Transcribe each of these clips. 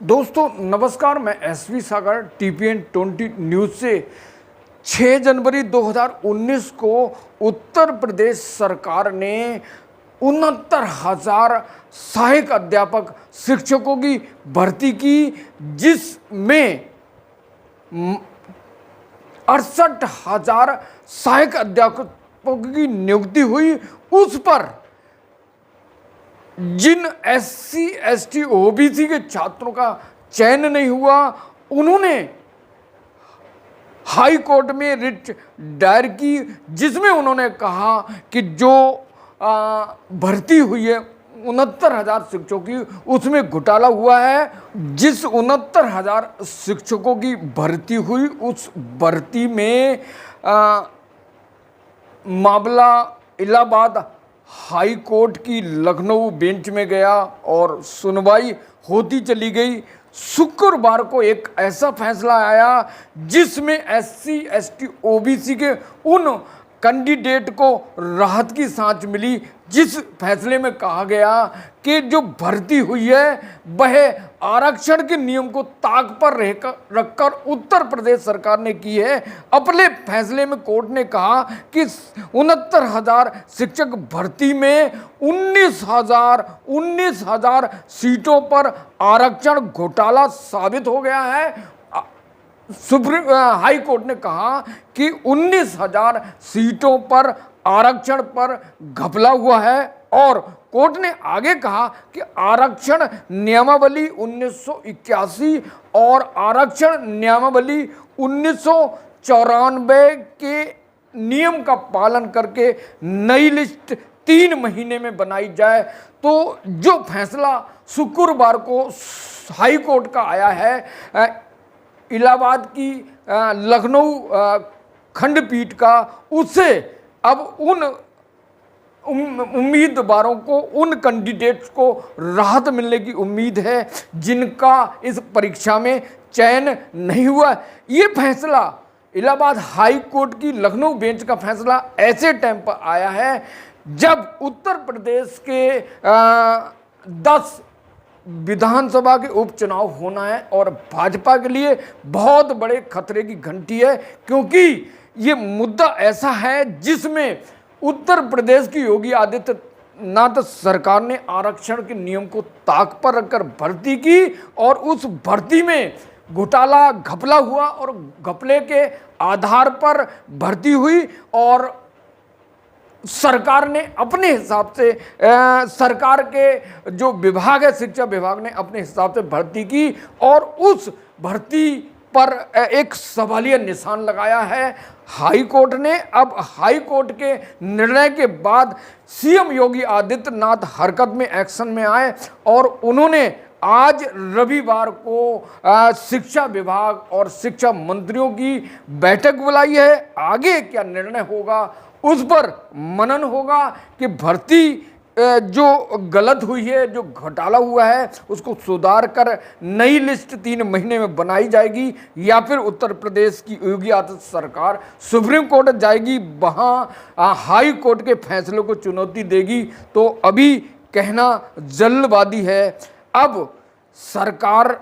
दोस्तों नमस्कार, मैं एसवी सागर टीपीएन 20 न्यूज़ से 6 जनवरी 2019 को उत्तर प्रदेश सरकार ने 69,000 सहायक अध्यापक शिक्षकों की भर्ती की, जिसमें 68,000 सहायक अध्यापकों की नियुक्ति हुई। उस पर जिन एससी, एसटी, ओबीसी के छात्रों का चयन नहीं हुआ, उन्होंने हाई कोर्ट में रिट दायर की, जिसमें उन्होंने कहा कि जो भर्ती हुई है 69,000 शिक्षकों की, उसमें घोटाला हुआ है। जिस 69,000 शिक्षकों की भर्ती हुई, उस भर्ती में मामला इलाहाबाद हाई कोर्ट की लखनऊ बेंच में गया और सुनवाई होती चली गई। शुक्रवार को एक ऐसा फैसला आया जिसमें एससी, एसटी, ओबीसी के उन कैंडिडेट को राहत की सांस मिली, जिस फैसले में कहा गया कि जो भर्ती हुई है वह आरक्षण के नियम को ताक पर रखकर उत्तर प्रदेश सरकार ने की है। अपने फैसले में कोर्ट ने कहा कि 69,000 शिक्षक भर्ती में 19,000 सीटों पर आरक्षण घोटाला साबित हो गया है। सुप्रीम हाई कोर्ट ने कहा कि 19,000 सीटों पर आरक्षण पर घपला हुआ है और कोर्ट ने आगे कहा कि आरक्षण नियमावली 1981 और आरक्षण नियमावली 1994 के नियम का पालन करके नई लिस्ट 3 महीने में बनाई जाए। तो जो फैसला शुक्रवार को हाई कोर्ट का आया है इलाहाबाद की लखनऊ खंडपीठ का, उससे अब उन उम्मीदवारों को, उन कैंडिडेट्स को राहत मिलने की उम्मीद है जिनका इस परीक्षा में चयन नहीं हुआ। ये फैसला इलाहाबाद हाई कोर्ट की लखनऊ बेंच का फैसला ऐसे टाइम पर आया है जब उत्तर प्रदेश के 10 विधानसभा के उपचुनाव होना है और भाजपा के लिए बहुत बड़े खतरे की घंटी है, क्योंकि ये मुद्दा ऐसा है जिसमें उत्तर प्रदेश की योगी आदित्यनाथ सरकार ने आरक्षण के नियम को ताक पर रखकर भर्ती की और उस भर्ती में घोटाला घपला हुआ और घपले के आधार पर भर्ती हुई और सरकार ने अपने हिसाब से सरकार के जो विभाग है, शिक्षा विभाग ने अपने हिसाब से भर्ती की और उस भर्ती पर एक सवालिया निशान लगाया है हाई कोर्ट ने। अब हाई कोर्ट के निर्णय के बाद सीएम योगी आदित्यनाथ हरकत में, एक्शन में आए और उन्होंने आज रविवार को शिक्षा विभाग और शिक्षा मंत्रियों की बैठक बुलाई है। आगे क्या निर्णय होगा उस पर मनन होगा कि भर्ती जो गलत हुई है, जो घोटाला हुआ है, उसको सुधार कर नई लिस्ट 3 महीने में बनाई जाएगी या फिर उत्तर प्रदेश की योगी आदित्यनाथ सरकार सुप्रीम कोर्ट जाएगी, वहाँ हाई कोर्ट के फैसलों को चुनौती देगी। तो अभी कहना जल्दबाजी है। अब सरकार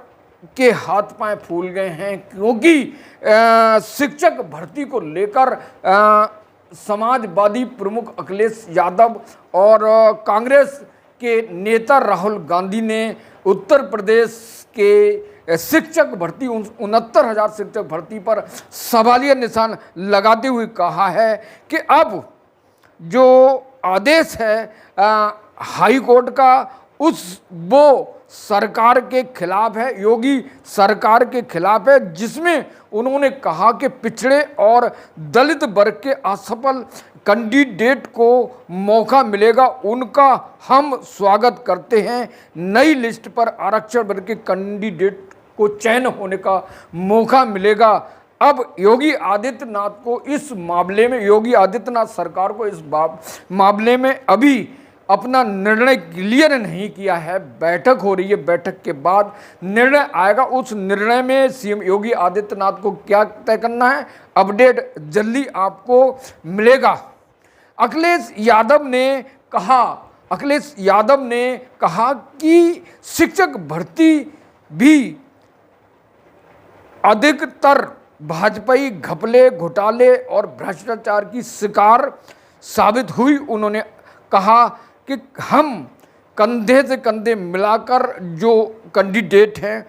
के हाथ पांव फूल गए हैं, क्योंकि शिक्षक भर्ती को लेकर समाजवादी प्रमुख अखिलेश यादव और कांग्रेस के नेता राहुल गांधी ने उत्तर प्रदेश के शिक्षक भर्ती 69,000 शिक्षक भर्ती पर सवालिया निशान लगाते हुए कहा है कि अब जो आदेश है हाई कोर्ट का, वो सरकार के खिलाफ है, योगी सरकार के खिलाफ है, जिसमें उन्होंने कहा कि पिछड़े और दलित वर्ग के असफल कैंडिडेट को मौका मिलेगा, उनका हम स्वागत करते हैं। नई लिस्ट पर आरक्षण वर्ग के कैंडिडेट को चयन होने का मौका मिलेगा। अब योगी आदित्यनाथ को इस मामले में, योगी आदित्यनाथ सरकार को इस मामले में अभी अपना निर्णय क्लियर नहीं किया है। बैठक हो रही है, बैठक के बाद निर्णय आएगा। उस निर्णय में सीएम योगी आदित्यनाथ को क्या तय करना है, अपडेट जल्दी आपको मिलेगा। अखिलेश यादव ने कहा कि शिक्षक भर्ती भी अधिकतर भाजपाई घपले, घोटाले और भ्रष्टाचार की शिकार साबित हुई। उन्होंने कहा कि हम कंधे से कंधे मिलाकर जो कैंडिडेट हैं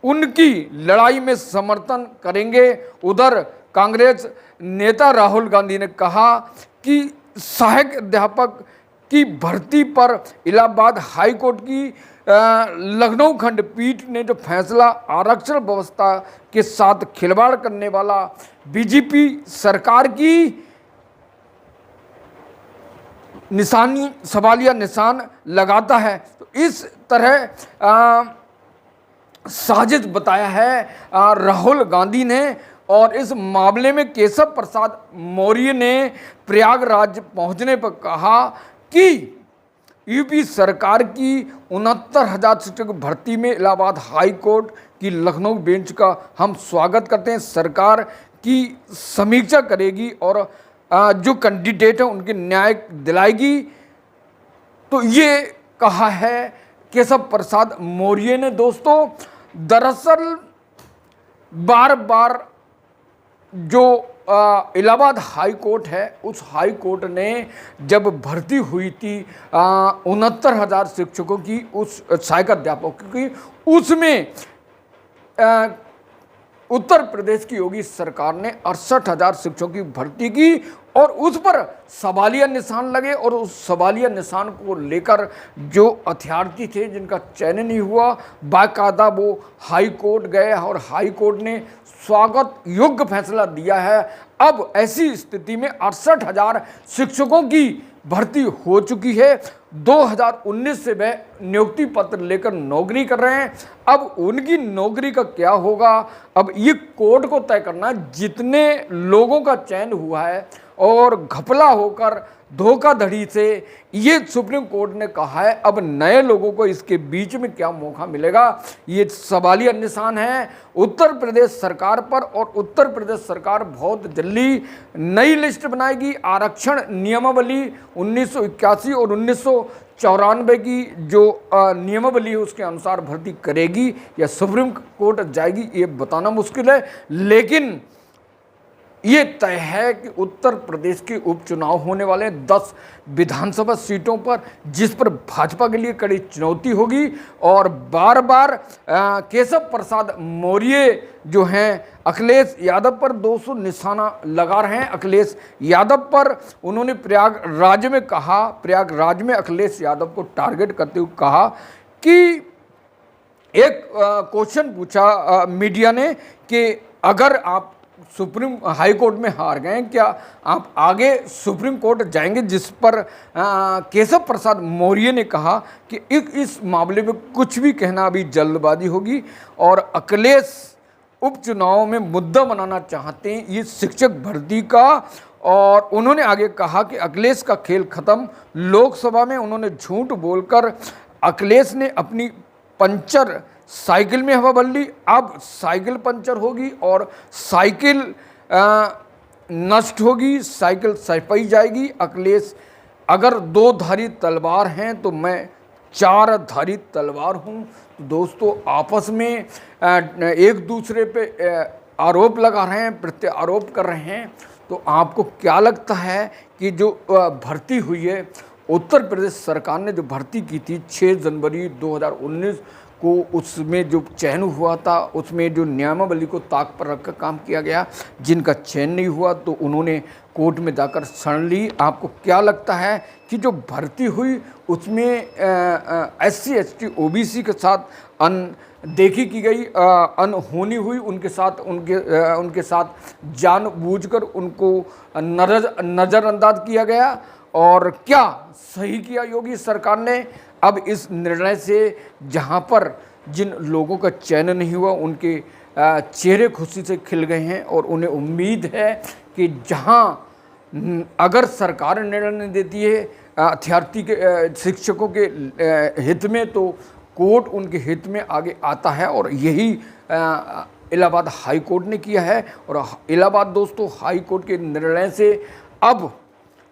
उनकी लड़ाई में समर्थन करेंगे। उधर कांग्रेस नेता राहुल गांधी ने कहा कि सहायक अध्यापक की भर्ती पर इलाहाबाद हाई कोर्ट की लखनऊ खंडपीठ ने जो फैसला आरक्षण व्यवस्था के साथ खिलवाड़ करने वाला बीजेपी सरकार की निशानी, सवालिया निशान लगाता है। तो इस तरह साजिश बताया है राहुल गांधी ने। और इस मामले में केशव प्रसाद मौर्य ने प्रयागराज पहुंचने पर कहा कि यूपी सरकार की 69,000 शिक्षक भर्ती में इलाहाबाद हाई कोर्ट की लखनऊ बेंच का हम स्वागत करते हैं। सरकार की समीक्षा करेगी और जो कैंडिडेट हैं उनके न्याय दिलाएगी। तो ये कहा है केशव प्रसाद मौर्य ने। दोस्तों, दरअसल बार बार जो इलाहाबाद हाई कोर्ट है, उस हाई कोर्ट ने जब भर्ती हुई थी 69,000 शिक्षकों की, उस सहायक अध्यापकों की, उसमें उत्तर प्रदेश की योगी सरकार ने 68,000 शिक्षकों की भर्ती की और उस पर सवालिया निशान लगे। और उस सवालिया निशान को लेकर जो अभ्यर्थी थे जिनका चयन नहीं हुआ, बाकायदा वो हाई कोर्ट गए और हाई कोर्ट ने स्वागत योग्य फैसला दिया है। अब ऐसी स्थिति में 68,000 शिक्षकों की भर्ती हो चुकी है। 2019 से वह नियुक्ति पत्र लेकर नौकरी कर रहे हैं। अब उनकी नौकरी का क्या होगा, अब ये कोर्ट को तय करना। जितने लोगों का चयन हुआ है और घपला होकर धोखाधड़ी से, ये सुप्रीम कोर्ट ने कहा है, अब नए लोगों को इसके बीच में क्या मौका मिलेगा, ये सवालिया निशान है उत्तर प्रदेश सरकार पर। और उत्तर प्रदेश सरकार बहुत जल्दी नई लिस्ट बनाएगी। आरक्षण नियमावली 1981 और 1994 की जो नियमावली है उसके अनुसार भर्ती करेगी या सुप्रीम कोर्ट जाएगी, ये बताना मुश्किल है। लेकिन ये तय है कि उत्तर प्रदेश के उपचुनाव होने वाले 10 विधानसभा सीटों पर, जिस पर भाजपा के लिए कड़ी चुनौती होगी। और बार बार केशव प्रसाद मौर्य जो हैं अखिलेश यादव पर 200 निशाना लगा रहे हैं। अखिलेश यादव पर उन्होंने प्रयागराज में कहा, प्रयागराज में अखिलेश यादव को टारगेट करते हुए कहा कि एक क्वेश्चन पूछा मीडिया ने कि अगर आप सुप्रीम हाई कोर्ट में हार गए, क्या आप आगे सुप्रीम कोर्ट जाएंगे, जिस पर केशव प्रसाद मौर्य ने कहा कि इस मामले में कुछ भी कहना अभी जल्दबाजी होगी और अखिलेश उपचुनाव में मुद्दा बनाना चाहते हैं ये शिक्षक भर्ती का। और उन्होंने आगे कहा कि अखिलेश का खेल खत्म। लोकसभा में उन्होंने झूठ बोलकर अखिलेश ने अपनी पंचर साइकिल में हवा भर ली। अब साइकिल पंचर होगी और साइकिल नष्ट होगी, साइकिल सफाई जाएगी। अखिलेश अगर 2 धारी तलवार हैं तो मैं 4 धारी तलवार हूं। तो दोस्तों, आपस में एक दूसरे पे आरोप लगा रहे हैं, प्रत्यारोप कर रहे हैं। तो आपको क्या लगता है कि जो भर्ती हुई है, उत्तर प्रदेश सरकार ने जो भर्ती की थी 6 जनवरी 2019 को, उसमें जो चयन हुआ था उसमें जो नियमावली को ताक पर रखकर काम किया गया, जिनका चयन नहीं हुआ तो उन्होंने कोर्ट में जाकर शरण ली। आपको क्या लगता है कि जो भर्ती हुई उसमें SC ST OBC के साथ अनदेखी की गई, अनहोनी हुई, उनके साथ जानबूझकर उनको नज़रअंदाज किया गया? और क्या सही किया योगी सरकार ने? अब इस निर्णय से जहां पर जिन लोगों का चयन नहीं हुआ उनके चेहरे खुशी से खिल गए हैं और उन्हें उम्मीद है कि जहां अगर सरकार निर्णय नहीं देती है अभ्यर्थी के शिक्षकों के हित में, तो कोर्ट उनके हित में आगे आता है। और यही इलाहाबाद हाई कोर्ट ने किया है। और इलाहाबाद दोस्तों हाई कोर्ट के निर्णय से अब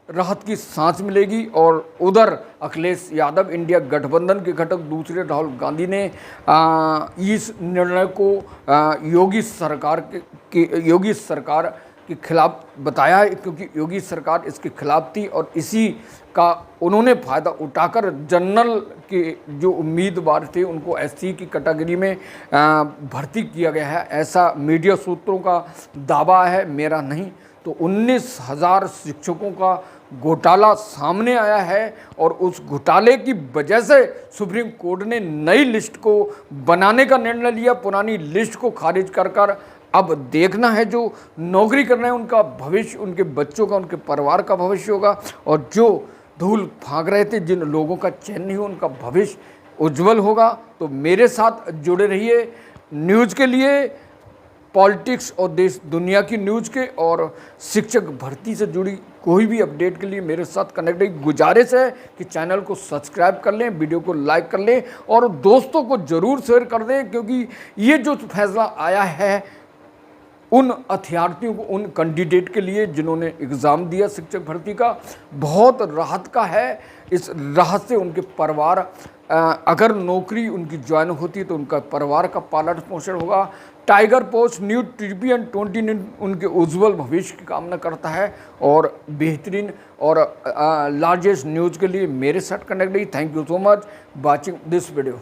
राहत की सांस मिलेगी। और उधर अखिलेश यादव इंडिया गठबंधन के घटक दूसरे राहुल गांधी ने इस निर्णय को योगी सरकार के खिलाफ बताया है, क्योंकि योगी सरकार इसके खिलाफ थी और इसी का उन्होंने फ़ायदा उठाकर जनरल के जो उम्मीदवार थे उनको एससी की कैटेगरी में भर्ती किया गया है, ऐसा मीडिया सूत्रों का दावा है, मेरा नहीं। तो 19,000 शिक्षकों का घोटाला सामने आया है और उस घोटाले की वजह से सुप्रीम कोर्ट ने नई लिस्ट को बनाने का निर्णय लिया, पुरानी लिस्ट को खारिज कर अब देखना है जो नौकरी करना है उनका भविष्य, उनके बच्चों का, उनके परिवार का भविष्य होगा। और जो धूल फांक रहे थे, जिन लोगों का चयन नहीं हुआ, उनका भविष्य उज्जवल होगा। तो मेरे साथ जुड़े रहिए न्यूज़ के लिए, पॉलिटिक्स और देश दुनिया की न्यूज़ के, और शिक्षक भर्ती से जुड़ी कोई भी अपडेट के लिए मेरे साथ कनेक्ट रही। गुजारिश है कि चैनल को सब्सक्राइब कर लें, वीडियो को लाइक कर लें और दोस्तों को ज़रूर शेयर कर दें, क्योंकि ये जो फैसला आया है उन अभ्यर्थियों को, उन कैंडिडेट के लिए जिन्होंने एग्ज़ाम दिया शिक्षक भर्ती का, बहुत राहत का है। इस राहत से उनके परिवार, अगर नौकरी उनकी ज्वाइन होती है तो उनका परिवार का पालन पोषण होगा। टाइगर पोस्ट न्यूज़ TVN 29 उनके उज्जवल भविष्य की कामना करता है और बेहतरीन और लार्जेस्ट न्यूज़ के लिए मेरे साथ कनेक्ट रही। Thank you so much watching this video.